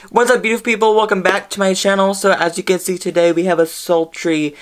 What's up, beautiful people? Welcome back to my channel. So as you can see today, we have a sultry,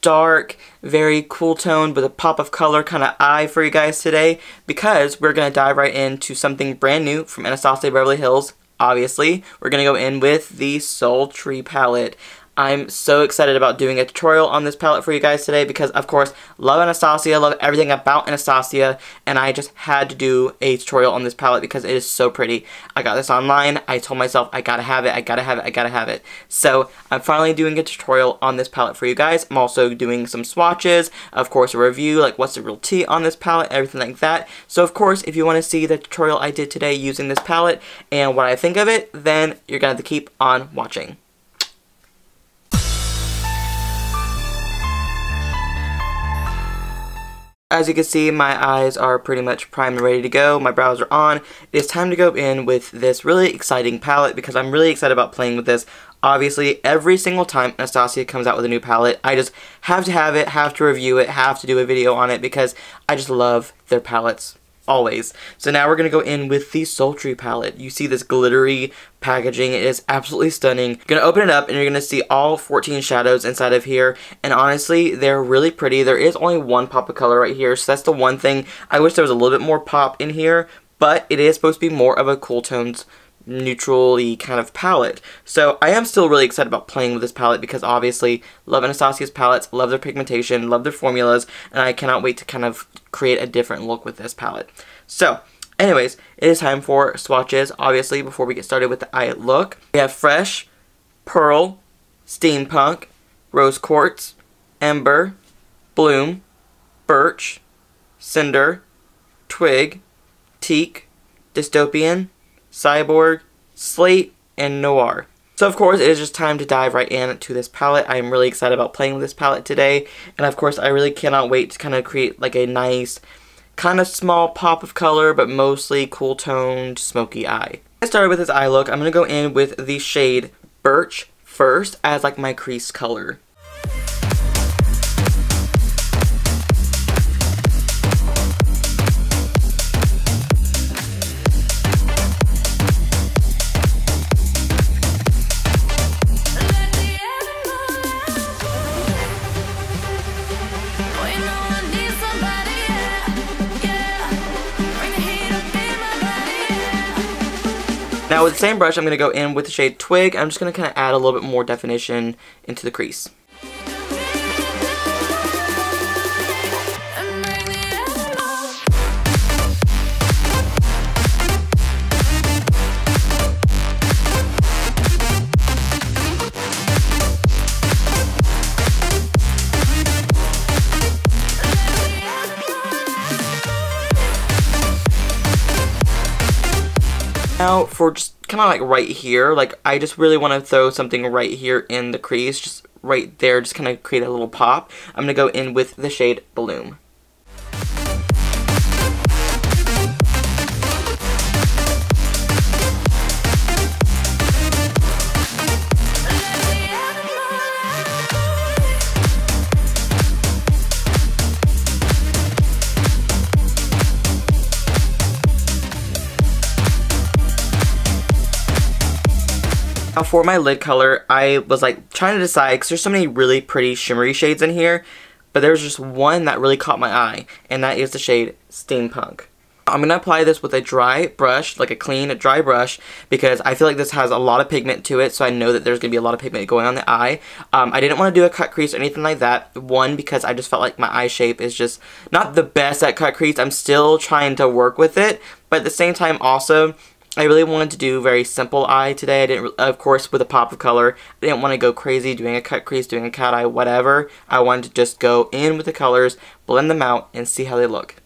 dark, very cool tone with a pop of color kind of eye for you guys today, because we're going to dive right into something brand new from Anastasia Beverly Hills. Obviously, we're going to go in with the Sultry palette. I'm so excited about doing a tutorial on this palette for you guys today because, of course, love Anastasia, love everything about Anastasia, and I just had to do a tutorial on this palette because it is so pretty. I got this online. I told myself I gotta have it, I gotta have it, I gotta have it. So I'm finally doing a tutorial on this palette for you guys. I'm also doing some swatches, of course, a review, like what's the real tea on this palette, everything like that. So, of course, if you want to see the tutorial I did today using this palette and what I think of it, then you're gonna have to keep on watching. As you can see, my eyes are pretty much primed and ready to go. My brows are on. It's time to go in with this really exciting palette because I'm really excited about playing with this. Obviously, every single time Anastasia comes out with a new palette, I just have to have it, have to review it, have to do a video on it because I just love their palettes. Always. So now we're going to go in with the Sultry palette. You see this glittery packaging. It is absolutely stunning. You're going to open it up and you're going to see all 14 shadows inside of here. And honestly, they're really pretty. There is only one pop of color right here. So that's the one thing. I wish there was a little bit more pop in here. But it is supposed to be more of a cool tones, neutral-y kind of palette. So I am still really excited about playing with this palette because obviously love Anastasia's palettes, love their pigmentation, love their formulas, and I cannot wait to kind of create a different look with this palette. So anyways, it is time for swatches. Obviously, before we get started with the eye look, we have Fresh, Pearl, Steampunk, Rose Quartz, Ember, Bloom, Birch, Cinder, Twig, Teak, Dystopian, Cyborg, Slate, and Noir. So of course it is just time to dive right into this palette. I am really excited about playing with this palette today, and of course I really cannot wait to kind of create like a nice kind of small pop of color but mostly cool toned smoky eye. I started with this eye look. I'm going to go in with the shade Birch first as like my crease color. Now with the same brush, I'm going to go in with the shade Twig. I'm just going to kind of add a little bit more definition into the crease. Now for just kind of like right here, like I just really want to throw something right here in the crease, just right there, just kind of create a little pop. I'm going to go in with the shade Bloom. Now for my lid color, I was like trying to decide because there's so many really pretty shimmery shades in here, but there's just one that really caught my eye, and that is the shade Steampunk. I'm going to apply this with a dry brush, like a clean, dry brush, because I feel like this has a lot of pigment to it, so I know that there's going to be a lot of pigment going on the eye. I didn't want to do a cut crease or anything like that. One, because I just felt like my eye shape is just not the best at cut crease. I'm still trying to work with it, but at the same time also, I really wanted to do very simple eye today. I didn't, of course, with a pop of color. I didn't want to go crazy doing a cut crease, doing a cat eye, whatever. I wanted to just go in with the colors, blend them out, and see how they look.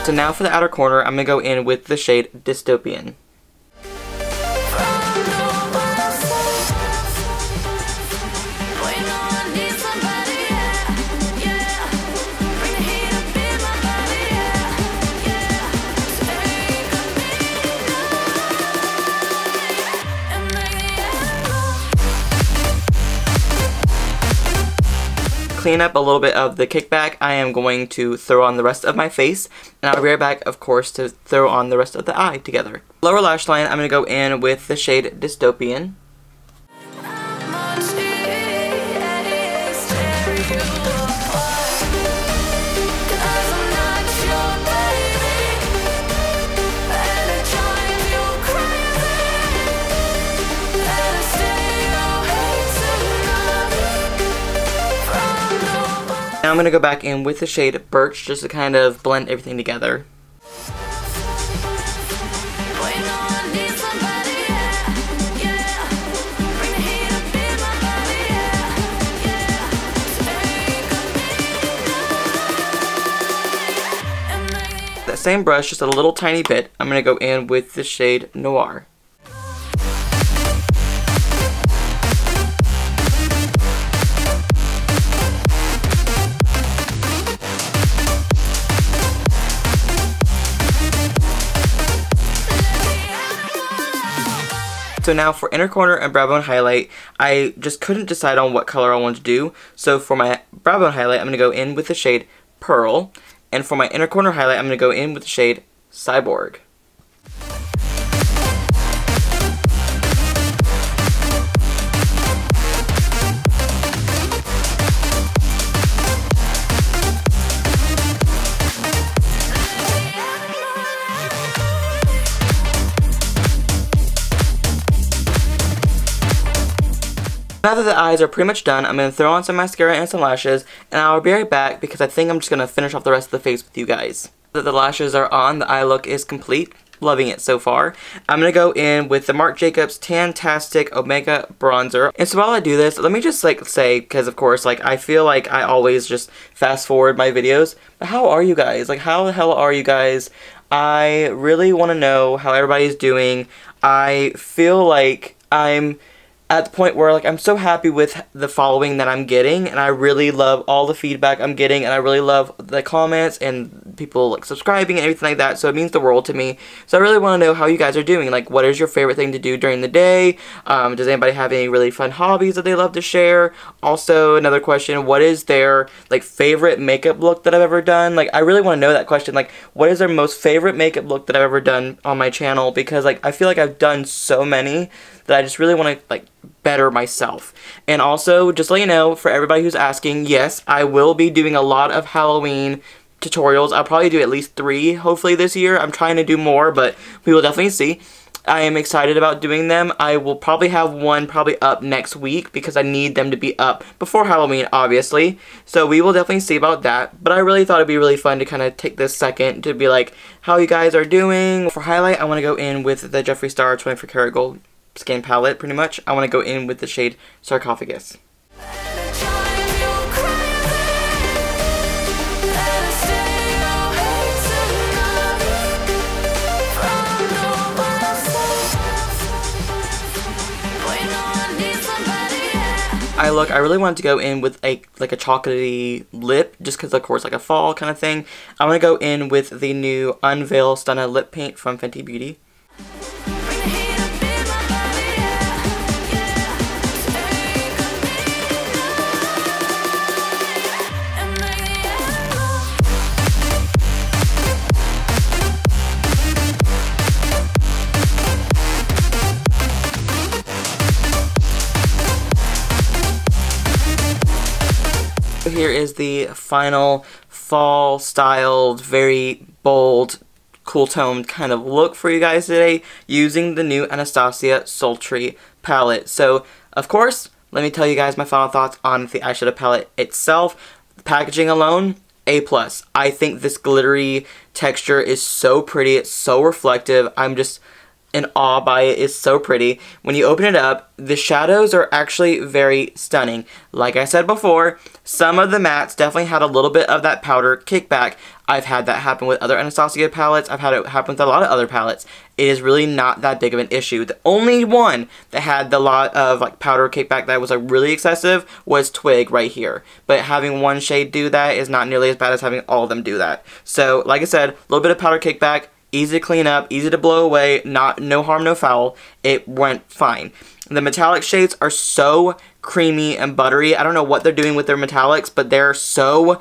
So now for the outer corner, I'm going to go in with the shade Dystopian. clean up a little bit of the kickback, I am going to throw on the rest of my face, and I'll be right back, of course, to throw on the rest of the eye together. Lower lash line, I'm going to go in with the shade Dystopian. Now I'm going to go back in with the shade Birch just to kind of blend everything together. That same brush, just a little tiny bit, I'm going to go in with the shade Noir. So now for inner corner and brow bone highlight, I just couldn't decide on what color I wanted to do. So for my brow bone highlight, I'm going to go in with the shade Pearl. And for my inner corner highlight, I'm going to go in with the shade Cyborg. Now that the eyes are pretty much done, I'm going to throw on some mascara and some lashes, and I'll be right back because I think I'm just going to finish off the rest of the face with you guys. Now that the lashes are on, the eye look is complete. Loving it so far. I'm going to go in with the Marc Jacobs Tantastic Omega Bronzer. And so while I do this, let me just say, because of course, I feel like I always just fast forward my videos, but how are you guys? How the hell are you guys? I really want to know how everybody's doing. I feel like I'm at the point where I'm so happy with the following that I'm getting, and I really love all the feedback I'm getting, and I really love the comments and people subscribing and everything like that, so it means the world to me. So I really want to know how you guys are doing. What is your favorite thing to do during the day? Does anybody have any really fun hobbies that they love to share? Also, another question, what is their favorite makeup look that I've ever done? I really want to know that question. What is their most favorite makeup look that I've ever done on my channel? Because I feel like I've done so many that I just really want to better myself. And also, just to let you know, for everybody who's asking, yes, I will be doing a lot of Halloween tutorials. I'll probably do at least 3 hopefully this year. I'm trying to do more, but we will definitely see. I am excited about doing them. I will probably have one up next week because I need them to be up before Halloween, obviously. So we will definitely see about that. But I really thought it'd be really fun to kind of take this second to be how you guys are doing. For highlight, I want to go in with the Jeffree Star 24 Karat Gold Skin Palette, pretty much. I want to go in with the shade Sarcophagus. I really wanted to go in with a chocolatey lip, just because of course a fall kind of thing. I'm gonna go in with the new Unveil Stunna lip paint from Fenty Beauty. Here is the final fall styled, very bold, cool toned kind of look for you guys today using the new Anastasia Sultry palette. So, of course, let me tell you guys my final thoughts on the eyeshadow palette itself. The packaging alone, A+. I think this glittery texture is so pretty, it's so reflective. I'm just in awe by it. It's so pretty. When you open it up, the shadows are actually very stunning. Like I said before, some of the mattes definitely had a little bit of that powder kickback. I've had that happen with other Anastasia palettes. I've had it happen with a lot of other palettes. It is really not that big of an issue. The only one that had the lot of powder kickback that was really excessive was Twig right here. But having one shade do that is not nearly as bad as having all of them do that. So, like I said, a little bit of powder kickback, easy to clean up, easy to blow away, no harm, no foul. It went fine. The metallic shades are so creamy and buttery. I don't know what they're doing with their metallics, but they're so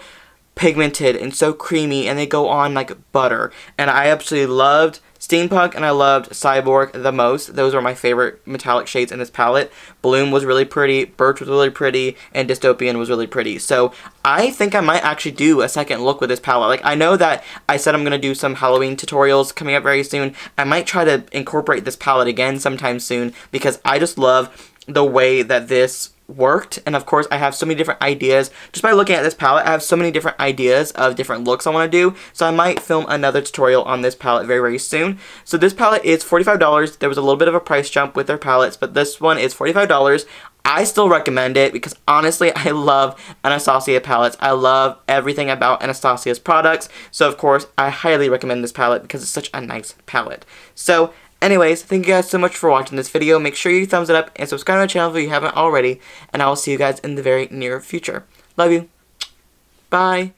pigmented and so creamy, and they go on like butter. And I absolutely loved Steampunk and I loved Cyborg the most. Those were my favorite metallic shades in this palette. Bloom was really pretty, Birch was really pretty, and Dystopian was really pretty. So I think I might actually do a second look with this palette. Like, I know that I said I'm going to do some Halloween tutorials coming up very soon. I might try to incorporate this palette again sometime soon because I just love the way that this worked. And of course I have so many different ideas just by looking at this palette. I have so many different ideas of different looks I want to do, so I might film another tutorial on this palette very soon. So this palette is $45. There was a little bit of a price jump with their palettes, but this one is $45. I still recommend it because honestly I love Anastasia palettes. I love everything about Anastasia's products, so of course I highly recommend this palette because it's such a nice palette. So anyways, thank you guys so much for watching this video. Make sure you thumbs it up and subscribe to my channel if you haven't already. And I will see you guys in the very near future. Love you. Bye.